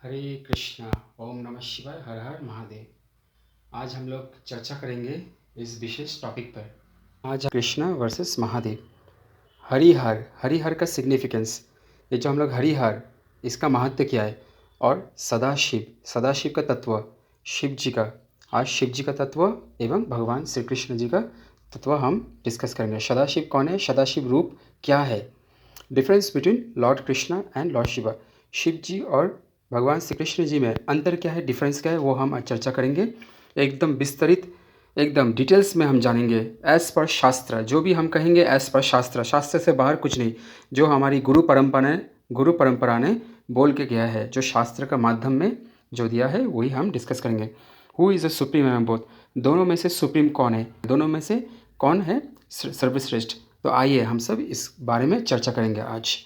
हरे कृष्णा। ओम नमः शिवाय। हर हर महादेव। आज हम लोग चर्चा करेंगे इस विशेष टॉपिक पर। आज कृष्णा वर्सेस महादेव। हरिहर, हरिहर का सिग्निफिकेंस, ये जो हम लोग हरिहर, इसका महत्व क्या है, और सदाशिव, सदाशिव का तत्व, शिव जी का, आज शिव जी का तत्व एवं भगवान श्री कृष्ण जी का तत्व हम डिस्कस करेंगे। सदाशिव कौन है, सदाशिव रूप क्या है, difference between lord Krishna and lord Shiva, Shiv ji और भगवान श्री कृष्ण जी में अंतर क्या है, डिफरेंस क्या है, वो हम आज चर्चा करेंगे। एकदम विस्तरित, एकदम डिटेल्स में हम जानेंगे। एज पर शास्त्र, जो भी हम कहेंगे एज पर शास्त्र, शास्त्र से बाहर कुछ नहीं, जो हमारी गुरु परंपरा ने बोल के गया है, जो शास्त्र का माध्यम में जो दिया है वही हम डिस्कस करेंगे। Who is a supreme am both, दोनों में से सुप्रीम कौन है, दोनों में से कौन है सर्वश्रेष्ठ। तो आइए हम सब इस बारे में चर्चा करेंगे आज।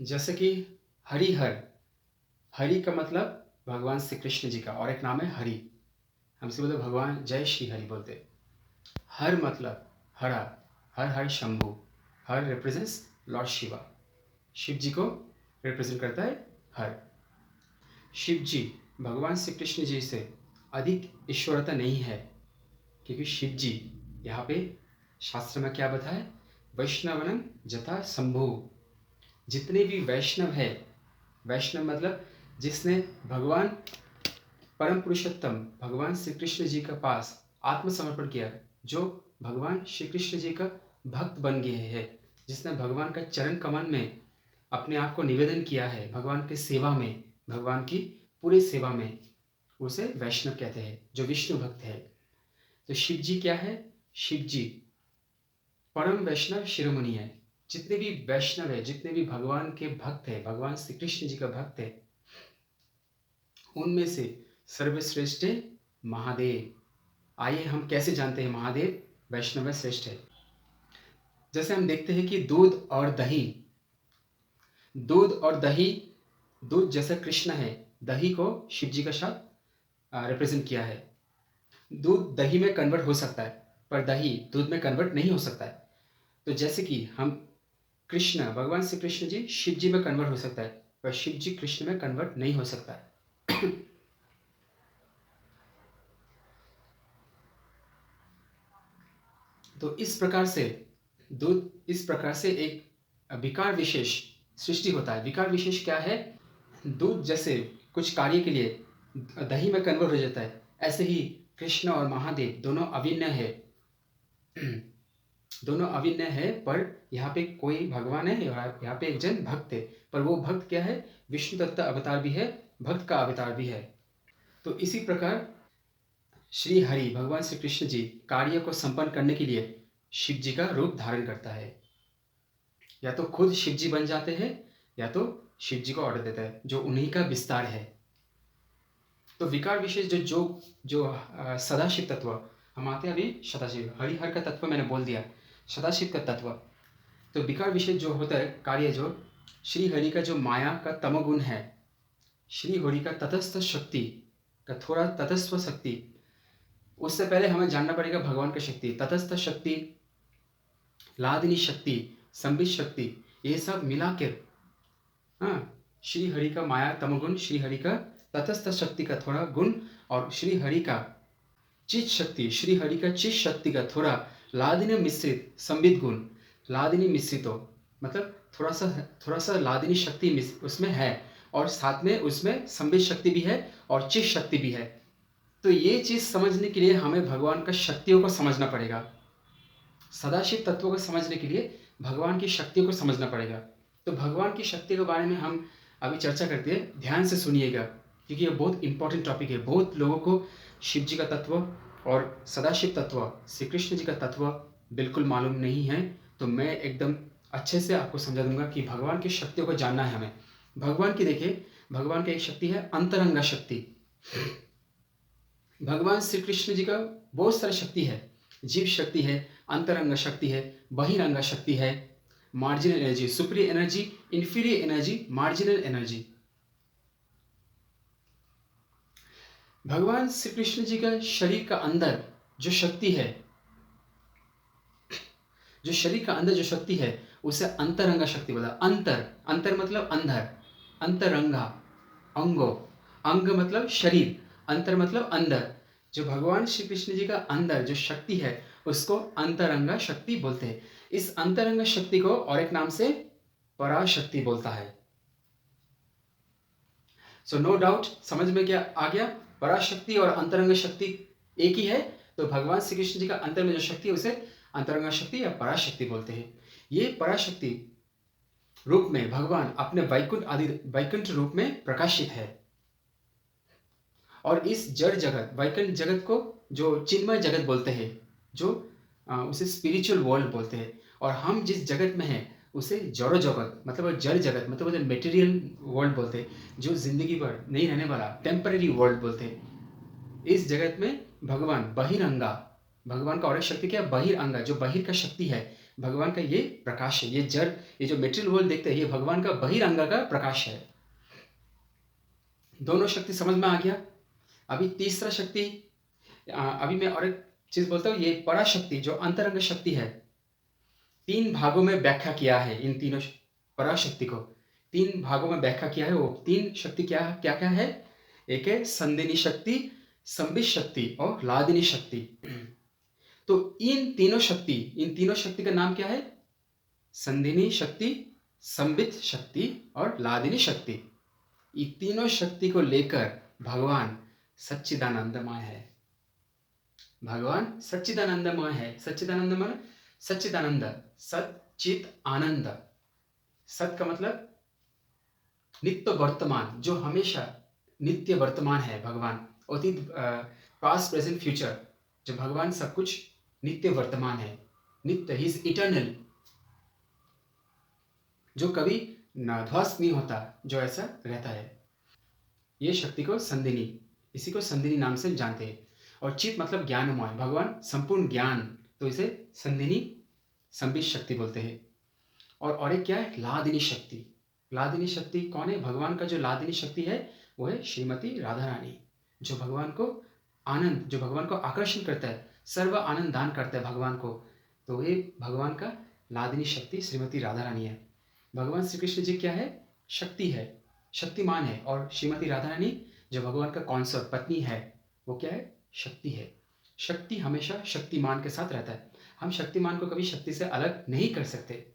जैसे कि हरिहर, हरि का मतलब भगवान श्री कृष्ण जी का, और एक नाम है हरि, हमसे बोलते भगवान जय श्री हरि बोलते। हर मतलब हरा, हर हर शंभु, हर रिप्रेजेंट्स लॉर्ड शिवा, शिव जी को रिप्रेजेंट करता है हर। शिव जी भगवान श्री कृष्ण जी से अधिक ईश्वरता नहीं है, क्योंकि शिव जी यहाँ पे शास्त्र में क्या बताया, वैष्णवनम जथा शंभु, जितने भी वैष्णव है, वैष्णव मतलब जिसने भगवान परम पुरुषोत्तम भगवान श्री कृष्ण जी के पास आत्मसमर्पण किया, जो भगवान श्री कृष्ण जी का भक्त बन गए हैं, जिसने भगवान का चरण कमल में अपने आप को निवेदन किया है, भगवान की सेवा में, भगवान की पूरी सेवा में, उसे वैष्णव कहते हैं, जो विष्णु भक्त है। तो शिव जी क्या है, शिव जी परम वैष्णव शिरोमणि है। जितने भी वैष्णव है, जितने भी भगवान के भक्त है, भगवान श्री कृष्ण जी का भक्त है, उनमें से सर्वश्रेष्ठ है महादेव। आइए हम कैसे जानते हैं महादेव वैष्णव में श्रेष्ठ है। जैसे हम देखते हैं कि दूध और दही, दूध और दही, दूध जैसे कृष्ण है, दही को शिव जी का साथ रिप्रेजेंट किया है। दूध दही में कन्वर्ट हो सकता है, पर दही दूध में कन्वर्ट नहीं हो सकता है। तो जैसे कि हम कृष्ण, भगवान श्री कृष्ण जी शिव जी में कन्वर्ट हो सकता है, पर शिव जी कृष्ण में कन्वर्ट नहीं हो सकता है। तो इस प्रकार से दूध, इस प्रकार से एक विकार विशेष सृष्टि होता है। विकार विशेष क्या है, दूध जैसे कुछ कार्य के लिए दही में कन्वर्ट हो जाता है, ऐसे ही कृष्ण और महादेव दोनों अभिन्न है। दोनों अभिन्न है, पर यहाँ पे कोई भगवान है, यहाँ पे एक जन भक्त है, पर वो भक्त क्या है, विष्णु दत्त अवतार भी है, भक्त का अवतार भी है। तो इसी प्रकार श्री हरि भगवान श्री कृष्ण जी कार्य को संपन्न करने के लिए शिव जी का रूप धारण करता है। या तो खुद शिव जी बन जाते हैं, या तो शिव जी को ऑर्डर देता है, जो उन्हीं का विस्तार है। तो विकार विशेष जो जो जो सदाशिव तत्व, हम आते हैं अभी सदाशिव, हरिहर का तत्व मैंने बोल दिया, सदाशिव का तत्व। तो विकार विशेष जो होता है कार्य, जो श्री हरि का जो माया का तमोगुण है, श्री हरि का तटस्थ शक्ति का, थोड़ा तटस्थ शक्ति, उससे पहले हमें जानना पड़ेगा भगवान की शक्ति, तटस्थ शक्ति, लादिनी शक्ति, संबित शक्ति, ये सब मिलाकर, हाँ, श्री हरि का माया तमोगुण, श्री हरि का तटस्थ शक्ति का थोड़ा गुण, और श्री हरि का चित शक्ति, श्री हरि का चित शक्ति का थोड़ा लादिनी मिश्रित संबित गुण, लादिनी मिश्रित हो, मतलब थोड़ा सा लादिनी शक्ति उसमें है, और साथ में उसमें संबित शक्ति भी है और चित शक्ति भी है। तो ये चीज समझने के लिए हमें भगवान का शक्तियों को समझना पड़ेगा। सदाशिव तत्वों को समझने के लिए भगवान की शक्तियों को समझना पड़ेगा। तो भगवान की शक्ति के बारे में हम अभी चर्चा करते हैं, ध्यान से सुनिएगा, क्योंकि ये बहुत इंपॉर्टेंट टॉपिक है। बहुत लोगों को शिव जी का तत्व और सदाशिव तत्व, श्री कृष्ण जी का तत्व बिल्कुल मालूम नहीं है। तो मैं एकदम अच्छे से आपको समझा दूंगा कि भगवान की शक्तियों को जानना है हमें। भगवान की देखिए, भगवान की एक शक्ति है अंतरंगा शक्ति। भगवान श्री कृष्ण जी का बहुत सारी शक्ति है, जीव शक्ति है, अंतरंग शक्ति है, बहिरंग शक्ति है, marginal energy, superior energy, inferior energy, marginal energy. भगवान श्री कृष्ण जी का शरीर का अंदर जो शक्ति है, जो शरीर का अंदर जो शक्ति है, उसे अंतरंग शक्ति बोला। अंतर, अंतर मतलब अंदर, अंतरंगा, अंगो, अंग मतलब शरीर, अंतर मतलब अंदर। जो भगवान श्री कृष्ण जी का अंदर जो शक्ति है उसको अंतरंगा शक्ति बोलते हैं। इस अंतरंगा शक्ति को और एक नाम से पराशक्ति बोलता है। सो नो डाउट समझ में क्या आ गया, पराशक्ति और अंतरंग शक्ति एक ही है। तो भगवान श्री कृष्ण जी का अंतर में जो शक्ति है उसे अंतरंग शक्ति या पराशक्ति बोलते हैं। ये पराशक्ति रूप में भगवान अपने वैकुंठ आदि वैकुंठ रूप में प्रकाशित है। और इस जड़ जगत वैकुंठ जगत को जो चिन्मय जगत बोलते हैं, जो उसे स्पिरिचुअल वर्ल्ड बोलते हैं। और हम जिस जगत में हैं उसे जड़ जगत मतलब जड़ जगत मतलब मेटेरियल वर्ल्ड बोलते हैं, जो जिंदगी भर नहीं रहने वाला टेम्पररी वर्ल्ड बोलते हैं। इस जगत में भगवान बहिरंगा, भगवान का और एक शक्ति क्या है, बहिरंगा, जो बहिर का शक्ति है भगवान का, ये प्रकाश है। ये जड़, ये जो मेटेरियल वर्ल्ड देखते हैं ये भगवान का बहिरंगा का प्रकाश है। दोनों शक्ति समझ में आ गया। अभी तीसरा शक्ति, अभी मैं और एक चीज बोलता हूँ। ये पराशक्ति जो अंतरंग शक्ति है, 3 भागों में व्याख्या किया है। इन तीनों पराशक्ति को 3 भागों में व्याख्या किया है। वो 3 शक्ति क्या क्या क्या है? एक है संदिनी शक्ति, संबित शक्ति और लादिनी शक्ति। तो इन तीनों शक्ति का नाम क्या है? संदिनी शक्ति, संबित शक्ति और लादिनी शक्ति। ये तीनों शक्ति को लेकर भगवान सच्चिदानंदमय है। भगवान सच्चिदानंदमय है। सच्चिदानंदमय, सच्चिदानंद, सच्चित आनंद। सत का मतलब नित्य वर्तमान, जो हमेशा नित्य वर्तमान है भगवान। अतीत, पास्ट, प्रेजेंट, फ्यूचर, जो भगवान सब कुछ नित्य वर्तमान है, नित्य, ही इज इटर्नल, जो कभी ध्वस्त नहीं होता, जो ऐसा रहता है। ये शक्ति को संदिनी, इसी को संदिनी नाम से जानते हैं। और चित मतलब ज्ञानमय, भगवान संपूर्ण ज्ञान, तो इसे संदिनी, संबित शक्ति बोलते हैं। और एक क्या है? लादिनी शक्ति। लादिनी शक्ति कौन है? भगवान का जो लादिनी शक्ति है वो है श्रीमती राधा रानी, जो भगवान को आनंद, जो भगवान को आकर्षण करता है, सर्व आनंद दान करता है भगवान को। तो ये भगवान का लादिनी शक्ति श्रीमती राधा रानी है। भगवान श्री कृष्ण जी क्या है? शक्ति है, शक्तिमान है। और श्रीमती राधा रानी जो भगवान का कॉन्सर्ट पत्नी है वो क्या है? शक्ति है। शक्ति हमेशा शक्तिमान के साथ रहता है। हम शक्तिमान को कभी शक्ति से अलग नहीं कर सकते।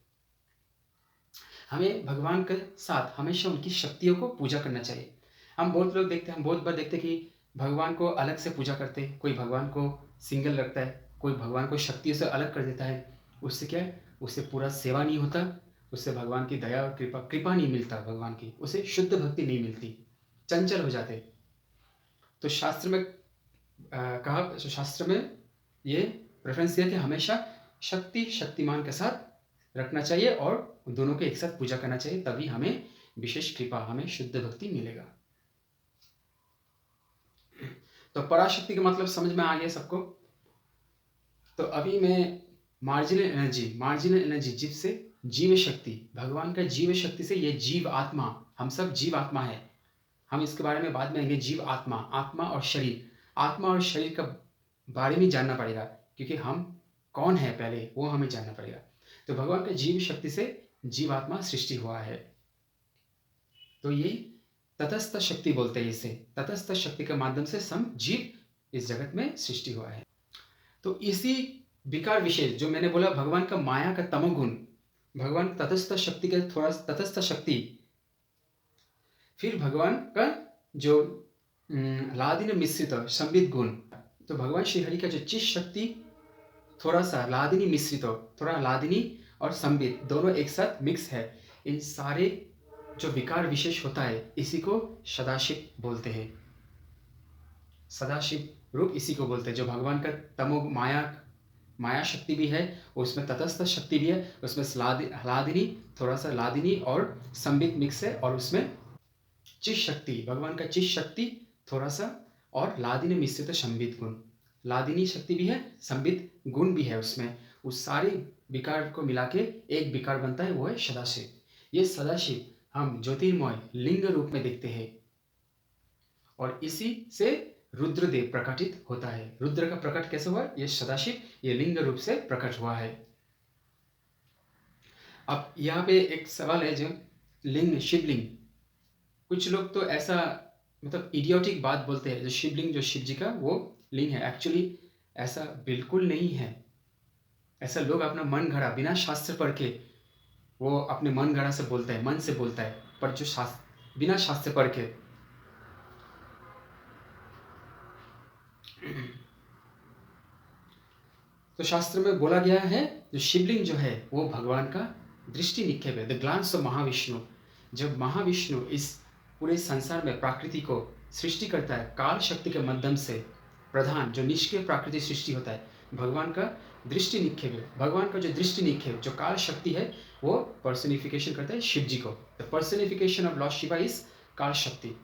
हमें भगवान के साथ हमेशा उनकी शक्तियों को पूजा करना चाहिए। हम बहुत लोग देखते हैं, हम बहुत बार देखते हैं कि भगवान को अलग से पूजा करते हैं। कोई भगवान को सिंगल रखता है, कोई भगवान को शक्तियों से अलग कर देता है। उससे क्या है? उससे पूरा सेवा नहीं होता, उससे भगवान की दया और कृपा नहीं मिलता भगवान की, उसे शुद्ध भक्ति नहीं मिलती, चंचल हो जाते। तो शास्त्र में कहा, शास्त्र में ये प्रेफरेंस दिया कि हमेशा शक्तिमान के साथ रखना चाहिए और दोनों के एक साथ पूजा करना चाहिए, तभी हमें विशेष कृपा, हमें शुद्ध भक्ति मिलेगा। तो पराशक्ति का मतलब समझ में आ गया सबको। तो अभी मैं मार्जिनल एनर्जी जिससे जीव शक्ति, भगवान का जीव शक्ति से ये जीव आत्मा, हम सब जीव आत्मा है। हम इसके बारे में बाद में आएंगे। जीव आत्मा, आत्मा और शरीर, आत्मा और शरीर का बारे में जानना पड़ेगा, क्योंकि हम कौन है पहले वो हमें जानना पड़ेगा। तो भगवान का जीव शक्ति से जीवात्मा सृष्टि हुआ है। तो ये तटस्थ शक्ति बोलते हैं इसे। तटस्थ शक्ति के माध्यम से सम जीव इस जगत में सृष्टि हुआ है। तो इसी विकार विशेष जो मैंने बोला, भगवान का माया का तमोगुण, भगवान तटस्थ शक्ति का थोड़ा तटस्थ शक्ति, फिर भगवान का जो लादिनी मिश्रित संबित गुण। तो भगवान श्री हरि का जो चित शक्ति थोड़ा सा लादिनी मिश्रित हो, थोड़ा लादिनी और संबित दोनों एक साथ मिक्स है। इन सारे जो विकार विशेष होता है इसी को सदाशिव बोलते हैं। सदाशिव रूप इसी को बोलते हैं। जो भगवान का तमो माया शक्ति भी है, उसमें तटस्थ शक्ति भी है, उसमें लादिनी, थोड़ा सा लादिनी और संबित मिक्स है, और उसमें चित शक्ति, भगवान का चित शक्ति थोड़ा सा, और लादिनी मिश्रित संबित गुण। लादिनी शक्ति भी है, संबित गुण भी है उसमें। उस सारे विकार को मिला के एक विकार बनता है, वो है सदाशिव। ये सदाशिव हम ज्योतिर्मय लिंग रूप में देखते हैं, और इसी से रुद्रदेव प्रकटित होता है। रुद्र का प्रकट कैसे हुआ? ये सदाशिव ये लिंग रूप से प्रकट हुआ है। अब यहाँ पे एक सवाल है, जो लिंग, शिवलिंग, कुछ लोग तो ऐसा मतलब इडियोटिक बात बोलते हैं, जो शिवलिंग जो शिव जी का वो लिंग है, एक्चुअली ऐसा बिल्कुल नहीं है। ऐसा लोग अपना मन गढ़ा बिना शास्त्र पढ़ के वो अपने मन गढ़ा से बोलता है, मन से बोलता है, पर जो शास्त्र बिना शास्त्र पढ़ के तो शास्त्र में बोला गया है जो शिवलिंग जो है वो भगवान का दृष्टि निक्षेप है, द ग्लांस ऑफ महाविष्णु। जब महाविष्णु इस पूरे संसार में प्रकृति को सृष्टि करता है काल शक्ति के माध्यम से, प्रधान जो निष्क्रिय प्राकृतिक सृष्टि होता है, भगवान का दृष्टि निक्षेप है। भगवान का जो दृष्टि निक्षेप जो काल शक्ति है वो पर्सनिफिकेशन करता है शिव जी को। The personification of Lord Shiva is काल शक्ति।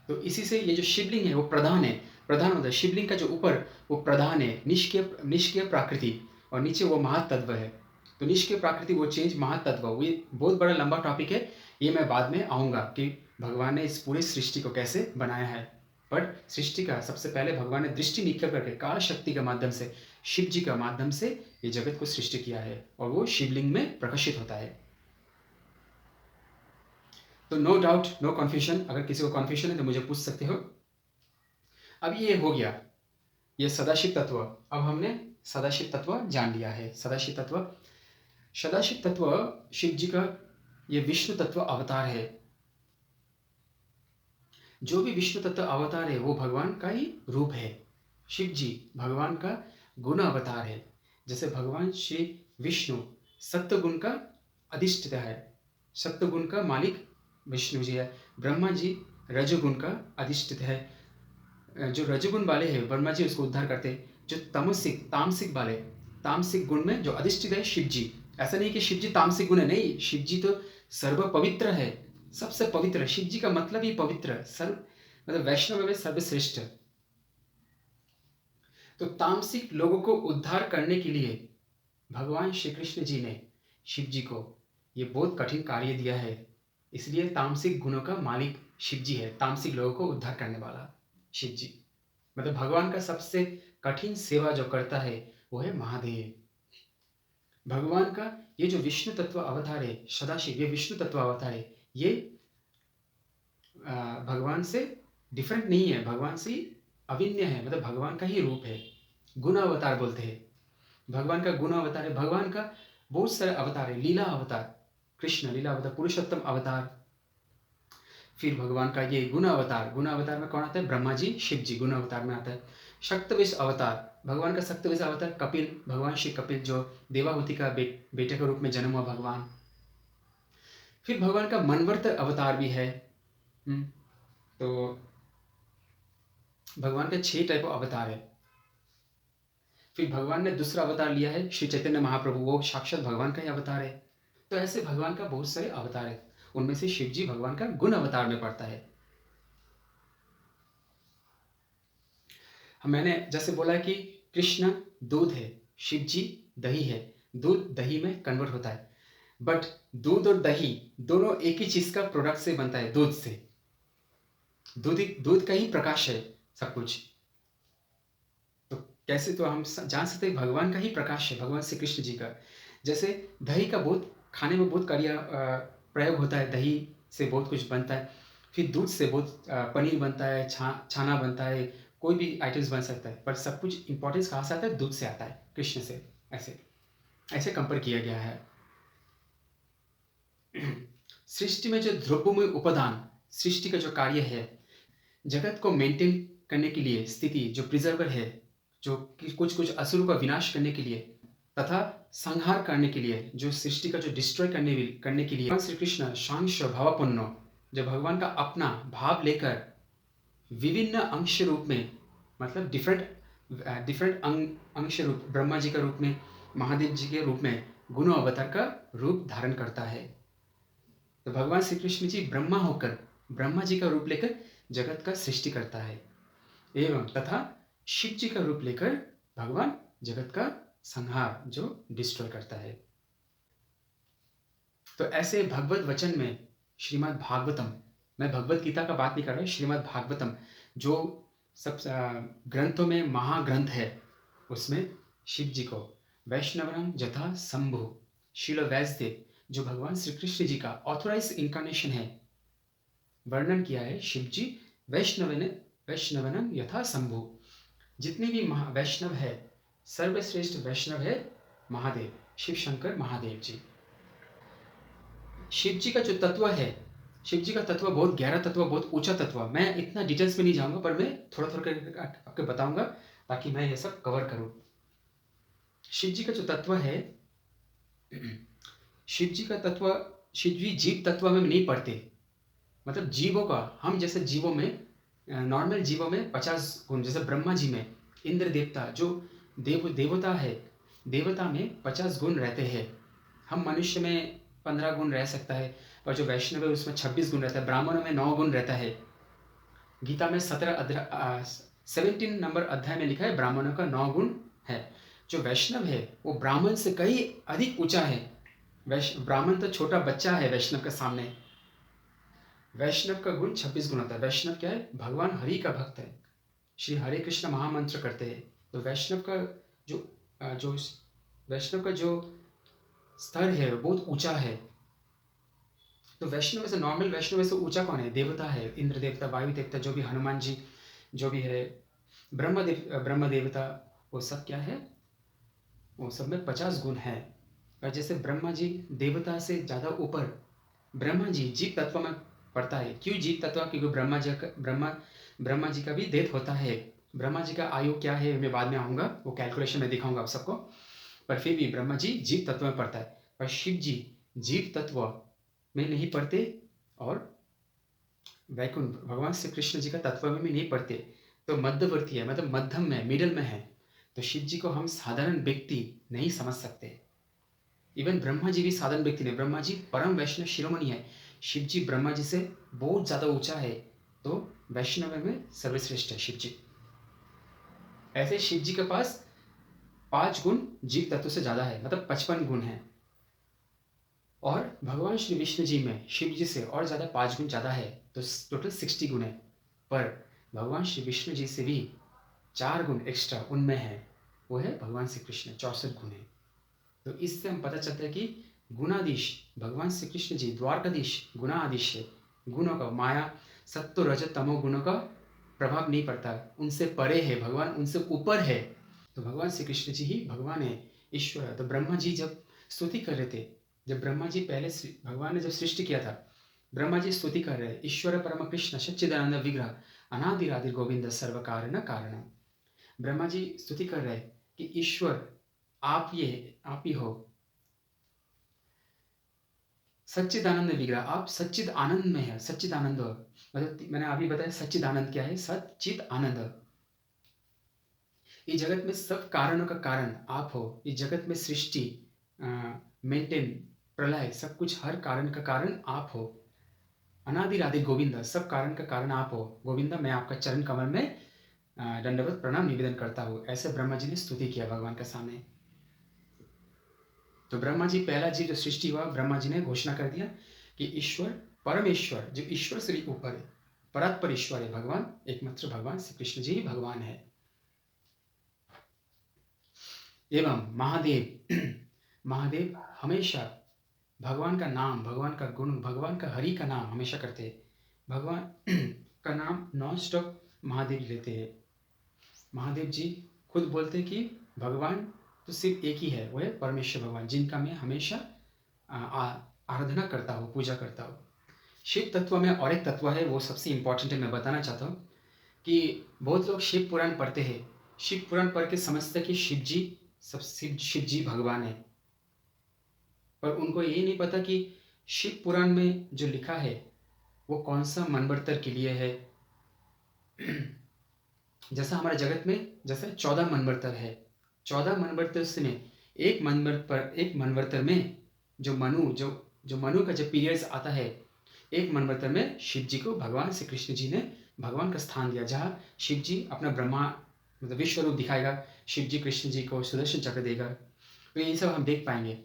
तो इसी से ये जो शिवलिंग है वो प्रधान है, प्रधान होता है शिवलिंग का जो ऊपर वो प्रधान है, निष्क्रिय प्राकृति, और नीचे वो महातत्व है। तो निष्क्रिय प्राकृति वो चेंज महातत्व, ये बहुत बड़ा लंबा टॉपिक है, ये मैं बाद में आऊँगा कि भगवान ने इस पूरे सृष्टि को कैसे बनाया है। पर सृष्टि का सबसे पहले भगवान ने दृष्टि निक्षेप करके काल शक्ति के माध्यम से, शिव जी के माध्यम से ये जगत को सृष्टि किया है, और वो शिवलिंग में प्रकाशित होता है। तो नो डाउट, नो कन्फ्यूजन, अगर किसी को कन्फ्यूजन है तो मुझे पूछ सकते हो। अब ये हो गया ये सदाशिव तत्व। अब हमने सदाशिव तत्व जान लिया है। सदाशिव तत्व शिव जी का ये विष्णु तत्व अवतार है। जो भी विष्णु तत्व अवतार है वो भगवान का ही रूप है। शिव जी भगवान का गुण अवतार है। जैसे भगवान श्री विष्णु सत्य गुण का अधिष्ठित है, सत्य गुण का मालिक विष्णु जी है। ब्रह्मा जी रजोगुण का अधिष्ठित है। जो रजोगुण वाले हैं ब्रह्मा जी उसको उद्धार करते हैं। जो तामसिक वाले, तामसिक गुण में जो अधिष्ठित है शिव जी। ऐसा नहीं कि शिव जी तामसिक गुण है, नहीं, शिव जी तो सर्व पवित्र है, सबसे पवित्र। शिव जी का मतलब ही पवित्र, सर्व मतलब वैष्णव में सर्वश्रेष्ठ। तो तामसिक लोगों को उद्धार करने के लिए भगवान श्री कृष्ण जी ने शिव जी को ये बहुत कठिन कार्य दिया है। इसलिए तामसिक गुणों का मालिक शिव जी है, तामसिक लोगों को उद्धार करने वाला शिव जी। मतलब भगवान का सबसे कठिन सेवा जो करता है वो है महादेव। भगवान का ये जो विष्णु तत्व अवतार है सदाशिव, ये विष्णु तत्व अवतार है, ये भगवान से डिफरेंट नहीं है, भगवान से अभिन्न है, मतलब भगवान का ही रूप है। गुण अवतार बोलते हैं, भगवान का गुण अवतार है। भगवान का बहुत सारे अवतार है, लीला अवतार, कृष्ण लीला अवतार, पुरुषोत्तम अवतार। फिर भगवान का ये गुण अवतार में कौन आता है? ब्रह्मा जी, शिव जी गुण अवतार में आता है। शक्तवेश अवतार, भगवान का शक्तवेश अवतार कपिल, भगवान श्री कपिल जो देवाहुति का बेटे के रूप में जन्म हुआ भगवान। फिर भगवान का मनवर्तर अवतार भी है। तो भगवान के 6 टाइप अवतार है। फिर भगवान ने दूसरा अवतार लिया है श्री चैतन्य महाप्रभु, वो साक्षात भगवान का ही अवतार है। तो ऐसे भगवान का बहुत सारे अवतार है, उनमें से शिव जी भगवान का गुण अवतार में पड़ता है। मैंने जैसे बोला कि कृष्ण दूध है, शिव जी दही है। दूध दही में कन्वर्ट होता है, बट दूध और दही दोनों एक ही चीज का प्रोडक्ट से बनता है, दूध से। दूध का ही प्रकाश है सब कुछ। तो कैसे, तो हम जान सकते हैं भगवान का ही प्रकाश है, भगवान श्री कृष्ण जी का। जैसे दही का बहुत खाने में बहुत कार्य प्रयोग होता है, दही से बहुत कुछ बनता है। फिर दूध से बहुत पनीर बनता है, छाना बनता है, कोई भी आइटम्स बन सकता है, पर सब कुछ इंपॉर्टेंस कहाँ से आता है? दूध से आता है, कृष्ण से। ऐसे ऐसे कंपेयर किया गया है। सृष्टि में जो द्रव्यमय उपादान, सृष्टि का जो कार्य है, जगत को मेंटेन करने के लिए, स्थिति जो प्रिजर्वर है, जो कुछ असुरों का विनाश करने के लिए तथा संहार करने के लिए, जो सृष्टि का जो डिस्ट्रॉय करने के लिए, श्री कृष्ण सांश भावापन्नो, जब भगवान का अपना भाव लेकर विभिन्न अंश रूप में, मतलब डिफरेंट अंश रूप, ब्रह्मा जी का रूप में, महादेव जी के रूप में, गुण अवतार का रूप धारण करता है। तो भगवान श्री कृष्ण जी ब्रह्मा होकर, ब्रह्मा जी का रूप लेकर जगत का सृष्टि करता है, एवं तथा शिव जी का रूप लेकर भगवान जगत का संहार जो डिस्ट्रॉय करता है। तो ऐसे भगवत वचन में श्रीमद् भागवतम, मैं भगवत गीता का बात नहीं कर रहा, श्रीमद् भागवतम जो सब ग्रंथों में महाग्रंथ है, उसमें शिव जी को वैष्णवरम जथा शंभु, शील वैष्णदेव जो भगवान श्री कृष्ण जी का ऑथोराइज इनकारनेशन है, वर्णन किया है शिव जी वैष्णवनम यथा शंभु। जितने भी वैष्णव है, सर्वश्रेष्ठ वैष्णव है महादेव, शिव शंकर महादेव जी। शिव जी का जो तत्व है, शिव जी का तत्व बहुत गहरा तत्व, बहुत ऊंचा तत्व। मैं इतना डिटेल्स में नहीं जाऊंगा, पर मैं थोड़ा थोड़ा करके आपको बताऊंगा ताकि मैं ये सब कवर करूं। शिव जी का जो तत्व है, शिव जी का तत्व, शिव जी जीव तत्व में नहीं पढ़ते। मतलब जीवों का, हम जैसे जीवों में, नॉर्मल जीवों में 50 गुण, जैसे ब्रह्मा जी में इंद्र देवता जो देवता है, देवता में 50 गुण रहते हैं। हम मनुष्य में 15 गुण रह सकता है, और जो वैष्णव है उसमें 26 गुण रहता है। ब्राह्मणों में 9 गुण रहता है। गीता में 17 नंबर अध्याय में लिखा है ब्राह्मणों का 9 गुण है। जो वैष्णव है वो ब्राह्मण से कई अधिक ऊंचा है। ब्राह्मण तो छोटा बच्चा है वैष्णव के सामने। वैष्णव का गुण 26 गुण होता है। वैष्णव क्या है? भगवान हरि का भक्त है, श्री हरे कृष्ण महामंत्र करते हैं। तो वैष्णव का जो वैष्णव का जो स्तर है वो बहुत ऊंचा है। तो वैष्णव से, नॉर्मल वैष्णव से ऊंचा कौन है? देवता है, इंद्र देवता, वायु देवता, जो भी हनुमान जी, जो भी है ब्रह्म देवता, वो सब क्या है? वो सब में 50 गुण है। और जैसे ब्रह्मा जी देवता से ज़्यादा ऊपर, ब्रह्मा जी जीव तत्व में पड़ता है। क्यों जीव तत्व? क्योंकि ब्रह्मा जी का भी डेथ होता है। ब्रह्मा जी का आयु क्या है मैं बाद में आऊँगा, वो कैलकुलेशन में दिखाऊंगा आप सबको। पर फिर भी ब्रह्मा जी जीव तत्व में पड़ता है, और शिव जी जीव तत्व में नहीं पढ़ते, और वैकुंठ भगवान श्री कृष्ण जी का तत्व में भी नहीं पढ़ते। तो मध्यवर्ती है, मतलब मध्यम में, मिडल में है। तो शिव जी को हम साधारण व्यक्ति नहीं समझ सकते। इवन ब्रह्मा जी भी साधारण व्यक्ति नहीं। ब्रह्मा जी परम वैष्णव शिरोमणि है। शिव जी ब्रह्मा जी से बहुत ज़्यादा ऊंचा है। तो वैष्णव में सर्वश्रेष्ठ है शिव जी। ऐसे शिव जी के पास 5 गुण जीव तत्व से ज़्यादा है, मतलब 55 गुण है। और भगवान श्री विष्णु जी में शिव जी से और ज़्यादा 5 गुण ज़्यादा है, तो टोटल 60 गुण है। पर भगवान श्री विष्णु जी से भी 4 गुण एक्स्ट्रा उनमें है, वो है भगवान श्री कृष्ण, 64 गुण है। तो इससे हम पता चलता है कि गुणाधीश भगवान श्री कृष्ण जी द्वारकाधीश गुणाधीश है। गुणों का, माया सत्व रजत तमो गुणों का प्रभाव नहीं पड़ता, उनसे परे है भगवान, उनसे ऊपर है। तो भगवान श्री कृष्ण जी ही भगवान है, ईश्वर है। तो ब्रह्मा जी जब स्तुति कर रहे थे, जब ब्रह्मा जी पहले भगवान ने जब सृष्टि किया था, ब्रह्मा जी स्तुति कर रहे हैं, ईश्वर परम कृष्ण सच्चिदानंद विग्रह अनादिरादि गोविंद सर्व कारण कारण। ब्रह्मा जी स्तुति कर रहे हैं कि ईश्वर आप ही हो, सच्चिदानंद विग्रह, आप सच्चिद आनंद में है। सच्चिद आनंद मतलब मैंने अभी बताया सच्चिद आनंद क्या है? सच्चिद आनंद। इस जगत में सब कारणों का कारण आप हो। इस जगत में सृष्टि, मेंटेन, प्रलय, सब कुछ, हर कारण का कारण आप हो। अनादिरादि गोविंद, सब कारण का कारण आप हो। गोविंद, मैं आपका चरण कमल में दंडवत प्रणाम निवेदन करता हूँ। ऐसे ब्रह्मा जी ने स्तुति किया भगवान के सामने। तो ब्रह्मा जी पहला जीव जो सृष्टि हुआ, ब्रह्मा जी ने घोषणा कर दिया कि ईश्वर, परमेश्वर, जो ईश्वर से भी ऊपर है, परात्पर ईश्वर है भगवान, एकमात्र भगवान श्री कृष्ण जी ही भगवान है। एवं महादेव महादेव हमेशा भगवान का नाम, भगवान का गुण, भगवान का हरि का नाम हमेशा करते हैं। भगवान का नाम नॉन स्टॉप महादेव लेते हैं। महादेव जी खुद बोलते हैं कि भगवान तो सिर्फ एक ही है, वो है परमेश्वर भगवान, जिनका मैं हमेशा आराधना करता हूँ, पूजा करता हूँ। शिव तत्व में और एक तत्व है, वो सबसे इम्पोर्टेंट है। मैं बताना चाहता हूँ कि बहुत लोग शिव पुराण पढ़ते हैं, शिव पुराण पढ़ के समझते हैं कि शिव जी भगवान है। पर उनको ये नहीं पता कि शिव पुराण में जो लिखा है वो कौन सा मनवंतर के लिए है। जैसा हमारे जगत में जैसे 14 मनवंतर है, 14 मनवंतर से में एक मनवंतर में जो मनु का जब पीरियड्स आता है, एक मनवंतर में शिव जी को भगवान श्री कृष्ण जी ने भगवान का स्थान दिया, जहाँ शिव जी अपना ब्रह्मा मतलब विश्व रूप दिखाएगा, शिव जी कृष्ण जी को सुदर्शन चक्र देगा। तो ये सब हम देख पाएंगे।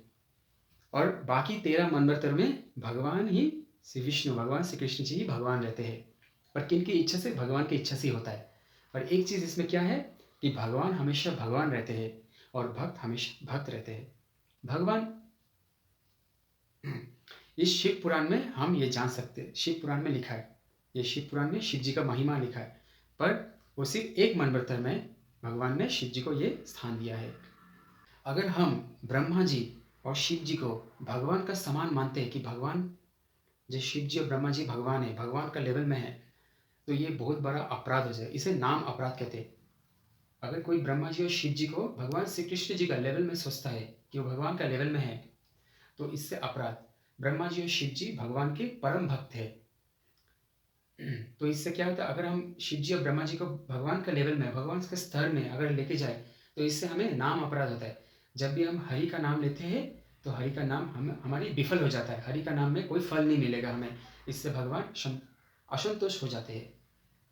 और बाकी 13 मनवंतर में भगवान ही श्री विष्णु, भगवान श्री कृष्ण जी ही भगवान रहते हैं। पर किन की इच्छा से? भगवान की इच्छा से होता है। पर एक चीज़ इसमें क्या है कि भगवान हमेशा भगवान रहते हैं और भक्त हमेशा भक्त रहते हैं। भगवान इस शिव पुराण में हम ये जान सकते हैं, शिव पुराण में लिखा है, ये शिव पुराण में शिव जी का महिमा लिखा है, पर वो सिर्फ एक मनवंतर में भगवान ने शिव जी को ये स्थान दिया है। अगर हम ब्रह्मा जी और शिव जी को भगवान का समान मानते हैं कि भगवान जो शिव जी और ब्रह्मा जी भगवान है, भगवान का लेवल में है, तो ये बहुत बड़ा अपराध हो जाए। इसे नाम अपराध कहते हैं। अगर कोई ब्रह्मा जी और शिव जी को भगवान श्री कृष्ण जी का लेवल में सोचता है कि वो भगवान का लेवल में है, तो इससे अपराध। ब्रह्मा जी और शिव जी भगवान के परम भक्त है। तो इससे क्या होता है, अगर हम शिव जी और ब्रह्मा जी को भगवान का लेवल में, भगवान के स्तर में अगर लेके जाए, तो इससे हमें नाम अपराध होता है। जब भी हम हरि का नाम लेते हैं, तो हरि का नाम हमारी विफल हो जाता है, हरि का नाम में कोई फल नहीं मिलेगा हमें। इससे भगवान असंतुष्ट हो जाते हैं,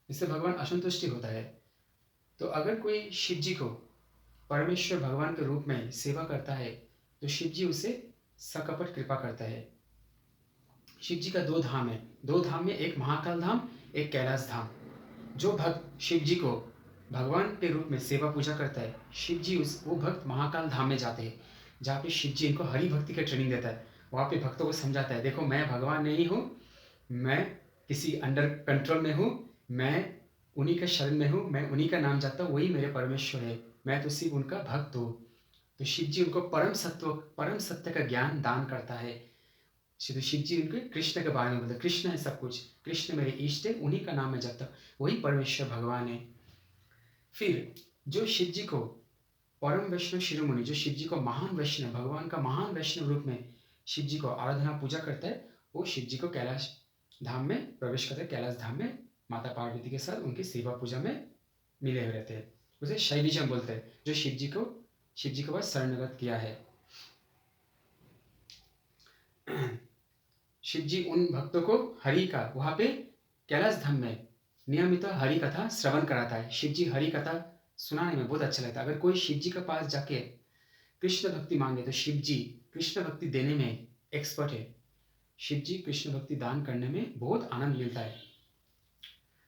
इससे भगवान असंतुष्टि होता है। तो अगर कोई शिव जी को परमेश्वर भगवान के रूप में सेवा करता है, तो शिव जी उसे सकपट कृपा करता है। शिव जी का दो धाम है, दो धाम में एक महाकाल धाम, एक कैलाश धाम। जो भक्त शिव जी को भगवान के रूप में सेवा पूजा करता है, शिव जी वो भक्त महाकाल धाम में जाते हैं, जहाँ पे शिव जी इनको हरि भक्ति का ट्रेनिंग देता है। वहाँ पे भक्तों को समझाता है, देखो मैं भगवान नहीं हूँ, मैं किसी अंडर कंट्रोल में हूँ, मैं उन्हीं के शरण में हूँ, मैं उन्हीं का नाम जाता हूँ, वही मेरे परमेश्वर है, मैं तो सिर्फ उनका भक्त हूँ। तो शिव जी उनको परम सत्य का ज्ञान दान करता है। शिव जी उनके कृष्ण के बारे में बोलते, कृष्ण है सब कुछ, कृष्ण मेरे इष्ट है, उन्हीं का नाम मैं जपता हूँ, वही परमेश्वर भगवान है। फिर जो शिव जी को परम वैष्णव शिरोमणि, जो शिव जी को महान वैष्णव, भगवान का महान वैष्णव रूप में शिव जी को आराधना पूजा करता है, वो शिव जी को कैलाश धाम में प्रवेश करते हैं। कैलाश धाम में माता पार्वती के साथ उनकी सेवा पूजा में मिले हुए रहते हैं। उसे शैविजम बोलते हैं, जो शिव जी को बस शरणगत किया है। शिव जी उन भक्तों को हरि का वहाँ पे कैलाश धाम में नियमित हरि कथा श्रवण कराता है। शिव जी हरि कथा सुनाने में बहुत अच्छा लगता है। अगर कोई शिव जी के पास जाके कृष्ण भक्ति मांगे, तो शिव जी कृष्ण भक्ति देने में एक्सपर्ट है। शिव जी कृष्ण भक्ति दान करने में बहुत आनंद मिलता है।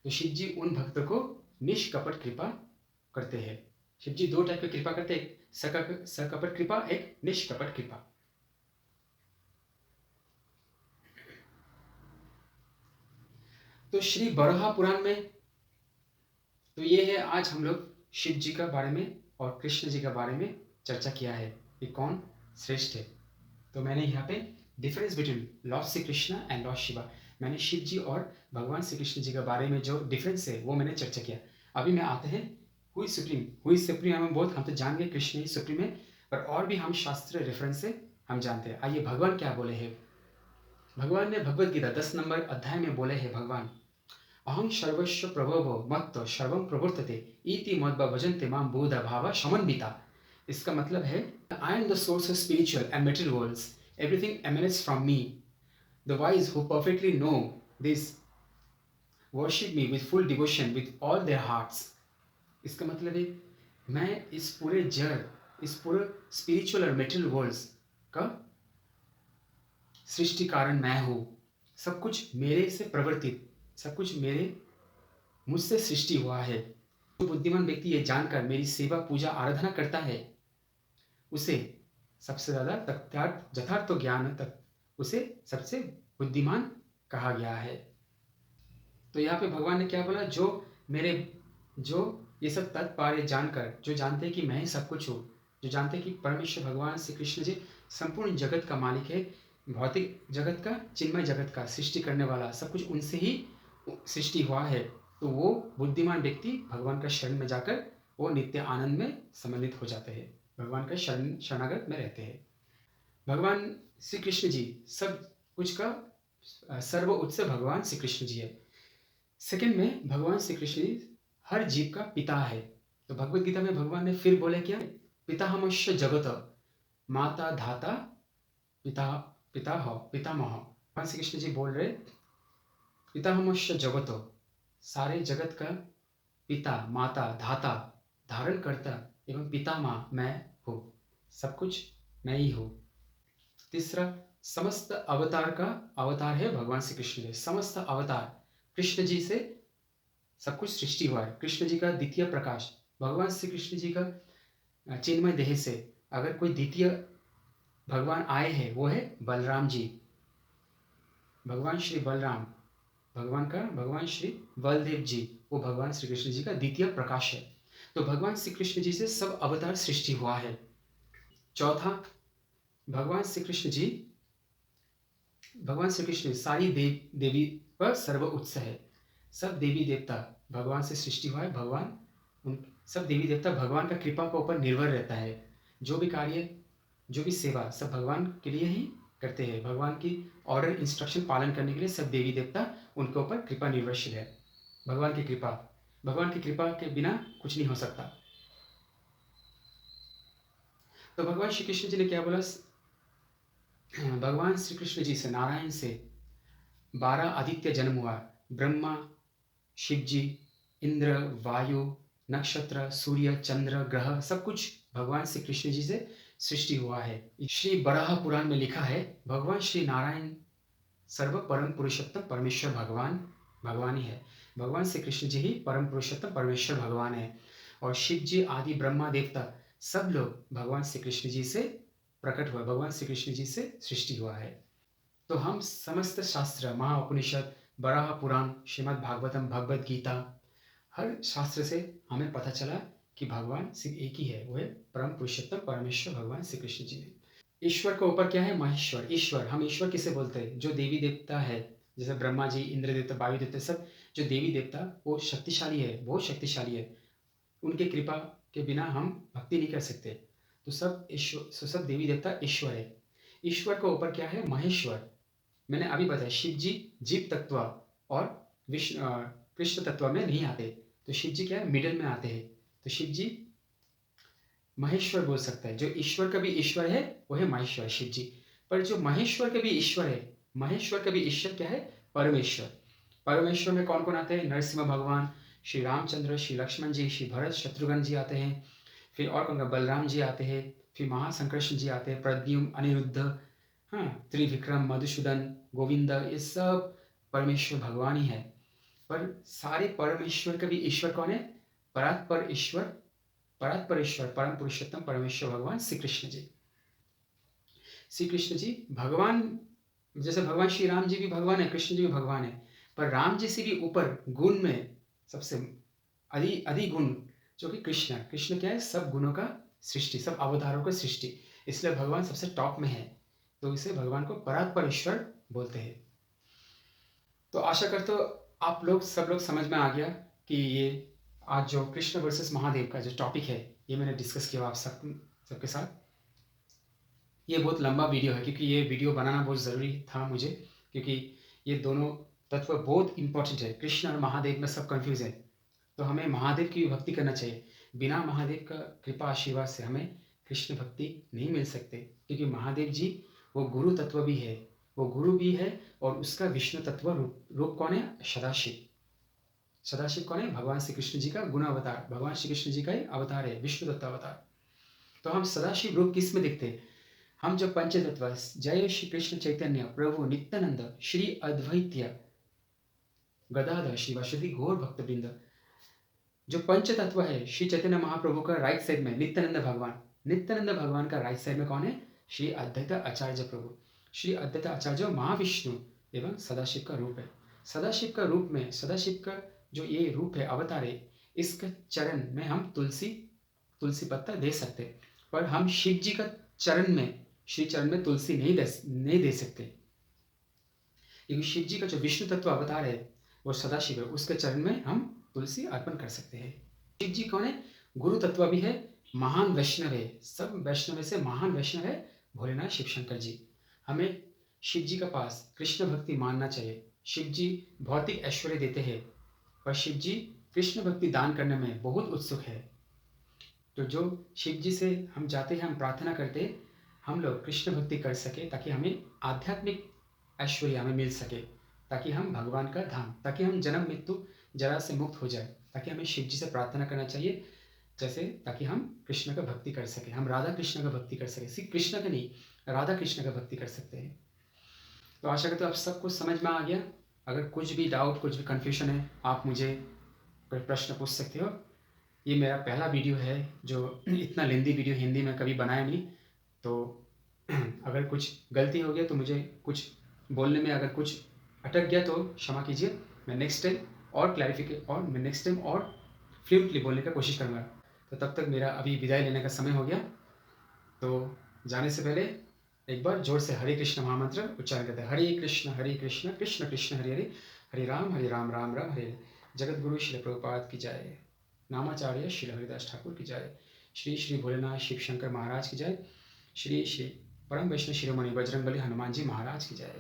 तो शिव जी उन भक्तों को निष्कपट कृपा करते हैं। शिव जी दो टाइप की कृपा करते हैं, एक सकपट कृपा, एक निष्कपट कृपा। तो श्री बराह पुराण में तो ये है, आज हम लोग शिव जी का बारे में और कृष्ण जी के बारे में चर्चा किया है कि कौन श्रेष्ठ है। तो मैंने यहाँ पे difference between Lord Shri Krishna and lord Shiva, मैंने शिव जी और भगवान श्री कृष्ण जी के बारे में जो डिफरेंस है वो मैंने चर्चा किया। अभी मैं आते हैं हुई सुप्रीम हमें बहुत, हम तो जान गए कृष्ण ही सुप्रीम है, पर और भी हम शास्त्रीय रेफरेंस से हम जानते हैं। आइए भगवान क्या बोले हैं। भगवान ने भगवद गीता 10 नंबर अध्याय में बोले हैं, भगवान अहं सर्वस्व प्रभवो मत्त सर्वं प्रवर्तते इति मद्भा भजन्ते मां बुधा भावा समन्विता। इसका मतलब है, I am the source of spiritual and material worlds, everything emanates from me, the wise who perfectly know this worship me with full devotion with all their hearts. इसका मतलब है, मैं इस पूरे जड़, इस पूरे स्पिरिचुअल और मेटेरियल वर्ल्ड्स का सृष्टि कारण मैं हूँ। सब कुछ मेरे से प्रवर्तित, सब कुछ मुझसे सृष्टि हुआ है। जो बुद्धिमान व्यक्ति ये जानकर मेरी सेवा पूजा आराधना करता है, उसे सबसे ज्यादा तथ्यार्थ यथार्थ ज्ञान तक उसे सबसे बुद्धिमान कहा गया है। तो यहाँ पे भगवान ने क्या बोला, जो ये सब तत्पार्य जानकर, जो जानते हैं कि मैं ही सब कुछ हूँ, जो जानते हैं कि परमेश्वर भगवान श्री कृष्ण जी संपूर्ण जगत का मालिक है, भौतिक जगत का, चिन्मय जगत का सृष्टि करने वाला, सब कुछ उनसे ही सृष्टि हुआ है, तो वो बुद्धिमान व्यक्ति भगवान का शरण में जाकर वो नित्य आनंद में सम्मिलित हो जाते हैं, भगवान का शरणागत में रहते हैं। भगवान श्री कृष्ण जी सब कुछ का सर्व उत्सव भगवान श्री कृष्ण जी है। सेकंड में भगवान श्री कृष्ण जी हर जीव का पिता है। तो भगवद गीता में भगवान ने फिर बोले क्या, पितामहश्च जगत, माता धाता पितामह। भगवान श्री कृष्ण जी बोल रहे, पितामहश्च जगत, सारे जगत का पिता, माता, धाता, धारण करता एवं पितामह मैं हूँ, सब कुछ मैं ही हूँ। तीसरा, समस्त अवतार का अवतार है भगवान श्री कृष्ण जी। समस्त अवतार कृष्ण जी से सब कुछ सृष्टि हुआ है। कृष्ण जी का द्वितीय प्रकाश, भगवान श्री कृष्ण जी का चिन्मय देह से अगर कोई द्वितीय भगवान आए हैं वो है बलराम जी, भगवान श्री बलराम, भगवान श्री बलदेव जी, वो भगवान श्री कृष्ण जी का द्वितीय प्रकाश है। तो भगवान श्री कृष्ण जी से सब अवतार सृष्टि हुआ है। चौथा, भगवान श्री कृष्ण जी, भगवान श्री कृष्ण सारी देवी पर सर्व उत्स है। सब देवी देवता भगवान से सृष्टि हुआ है। भगवान उन सब देवी देवता भगवान का कृपा के ऊपर निर्भर रहता है। जो भी कार्य, जो भी सेवा सब भगवान के लिए ही करते हैं। भगवान की ऑर्डर इंस्ट्रक्शन पालन करने के लिए सब देवी देवता उनके ऊपर कृपा निर्भरशील है। भगवान की कृपा के बिना कुछ नहीं हो सकता। तो भगवान श्री कृष्ण जी ने क्या बोला, भगवान श्री कृष्ण जी से, नारायण से 12 आदित्य जन्म हुआ। ब्रह्मा, शिव जी, इंद्र, वायु, नक्षत्र, सूर्य, चंद्र, ग्रह सब कुछ भगवान श्री कृष्ण जी से सृष्टि हुआ है। श्री बराह पुराण में लिखा है, भगवान श्री नारायण सर्व परम पुरुषोत्तम परमेश्वर भगवान ही है। भगवान श्री कृष्ण जी ही परम पुरुषोत्तम परमेश्वर भगवान है। और शिव जी आदि ब्रह्मा देवता सब लोग भगवान श्री कृष्ण जी से प्रकट हुआ, भगवान श्री कृष्ण जी से सृष्टि हुआ है। तो हम समस्त शास्त्र, महाउपनिषद, बराह पुराण, श्रीमद् भागवतम, भगवद गीता, हर शास्त्र से हमें पता चला कि भगवान सिर्फ एक ही है, वो है परम पुरुषोत्तम परमेश्वर भगवान श्री कृष्ण जी। ईश्वर के ऊपर क्या है, महेश्वर। ईश्वर, हम ईश्वर किसे बोलते हैं, जो देवी देवता है, जैसे ब्रह्मा जी, इंद्र देवता, वायु देवता, सब जो देवी देवता वो शक्तिशाली है, बहुत शक्तिशाली है। उनके कृपा के बिना हम भक्ति नहीं कर सकते। तो सब ईश्वर, सब देवी देवता ईश्वर है। ईश्वर के ऊपर क्या है, महेश्वर। मैंने अभी बताया, शिव जी जीव तत्व और विष्णु कृष्ण तत्व में नहीं आते। तो शिव जी क्या है, मिडिल में आते हैं। तो शिव जी महेश्वर बोल सकता है। जो ईश्वर का भी ईश्वर है वो है महेश्वर, शिव जी। पर जो महेश्वर का भी ईश्वर है, महेश्वर का भी ईश्वर क्या है, परमेश्वर। परमेश्वर में कौन कौन आते हैं, नरसिंह भगवान, श्री रामचंद्र, श्री लक्ष्मण जी, श्री भरत शत्रुघ्न जी आते हैं। फिर और कौन, बलराम जी आते हैं। फिर महासंकर्षण जी आते हैं, प्रद्युम्न, अनिरुद्ध, हाँ, त्रिविक्रम, मधुसूदन, गोविंद, ये सब परमेश्वर भगवान ही है। पर सारे परमेश्वर का भी ईश्वर कौन है, परात्पर ईश्वर, परात्पर ईश्वर, परम पुरुषोत्तम परमेश्वर भगवान श्री कृष्ण जी। श्री कृष्ण जी भगवान, जैसे भगवान श्री राम जी भी भगवान है, कृष्ण जी भी भगवान है। पर राम जी से भी ऊपर गुण में सबसे अधि गुण जो कि कृष्ण, कृष्ण क्या है, सब गुणों का सृष्टि, सब अवतारों का सृष्टि, इसलिए भगवान सबसे टॉप में है। तो इसे भगवान को परात्पर ईश्वर बोलते हैं। तो आशा करते हो आप लोग, सब लोग समझ में आ गया कि ये आज जो कृष्ण वर्सेस महादेव का जो टॉपिक है, ये मैंने डिस्कस किया आप सबके साथ। ये बहुत लंबा वीडियो है, क्योंकि ये वीडियो बनाना बहुत ज़रूरी था मुझे, क्योंकि ये दोनों तत्व बहुत इंपॉर्टेंट है। कृष्ण और महादेव में सब कंफ्यूज है। तो हमें महादेव की भक्ति करना चाहिए। बिना महादेव का कृपा आशीर्वाद से हमें कृष्ण भक्ति नहीं मिल सकते, क्योंकि महादेव जी वो गुरु तत्व भी है, वो गुरु भी है। और उसका विष्णु तत्व रूप कौन है, सदाशिव। सदाशिव कौन है, भगवान श्री कृष्ण जी का गुण अवतार, भगवान श्री कृष्ण जी का ही अवतार है, विष्णु तत्व अवतार। तो हम सदाशिव रूप किस में दिखते हैं, हम जो पंचतत्व, जय श्री कृष्ण चैतन्य प्रभु नित्यानंद श्री अद्वैत्य गदाधर श्रीवासुदेव गौर भक्त वृंद, जो पंच तत्व है, श्री चैतन्य महाप्रभु का राइट साइड में नित्यानंद भगवान का राइट साइड में कौन है, श्री अद्वैत आचार्य प्रभु। श्री अद्वैत आचार्य महाविष्णु एवं सदाशिव का रूप है। सदाशिव का रूप में, सदाशिव का जो ये रूप है, अवतार है, इसके चरण में हम तुलसी पत्ता दे सकते, पर हम शिव जी का चरण में, श्री चरण में तुलसी नहीं दे सकते, क्योंकि शिव जी का जो विष्णु तत्व अवतार है वो सदाशिव है, उसके चरण में हम तुलसी अर्पण कर सकते हैं। शिव जी कौन है, गुरु तत्व भी है, महान वैष्णव है, सब वैष्णव से महान वैष्णव है भोलेनाथ शिव शंकर जी। हमें शिव जी का पास कृष्ण भक्ति मानना चाहिए। शिव जी भौतिक ऐश्वर्य देते हैं, पर शिव जी कृष्ण भक्ति दान करने में बहुत उत्सुक है। तो जो शिव जी से हम जाते हैं, हम प्रार्थना करते, हम लोग कृष्ण भक्ति कर सके, ताकि हमें आध्यात्मिक ऐश्वर्य हमें मिल सके, ताकि हम भगवान का धाम, ताकि हम जन्म मृत्यु जरा से मुक्त हो जाए, ताकि हमें शिव जी से प्रार्थना करना चाहिए, जैसे ताकि हम कृष्ण का भक्ति कर सके, हम राधा कृष्ण का भक्ति कर सके, सिर्फ कृष्ण का नहीं, राधा कृष्ण का भक्ति कर सकते हैं। तो आशा करते हो आप सब कुछ समझ में आ गया। अगर कुछ भी डाउट, कुछ भी कन्फ्यूजन है, आप मुझे कोई प्रश्न पूछ सकते हो। ये मेरा पहला वीडियो है, जो इतना लेंदी वीडियो हिंदी में कभी बनाया नहीं, तो अगर कुछ गलती हो गया तो मुझे कुछ बोलने में अगर कुछ अटक गया तो क्षमा कीजिए। मैं नेक्स्ट टाइम और फ्लुएंटली बोलने का कोशिश करूँगा। तो तब तक मेरा अभी विदाई लेने का समय हो गया। तो जाने से पहले एक बार जोर से हरे कृष्ण महामंत्र उच्चारण करते हैं। हरे कृष्ण कृष्ण कृष्ण हरे हरे, हरे राम राम राम हरे हरे। जगत गुरु श्री प्रभुपाद की जय। नामाचार्य श्री हरिदास ठाकुर की जय। श्री श्री भोलेनाथ शिव शंकर महाराज की जय। श्री श्री परम वैष्णव शिरोमणि बजरंगबली हनुमान जी महाराज की जय।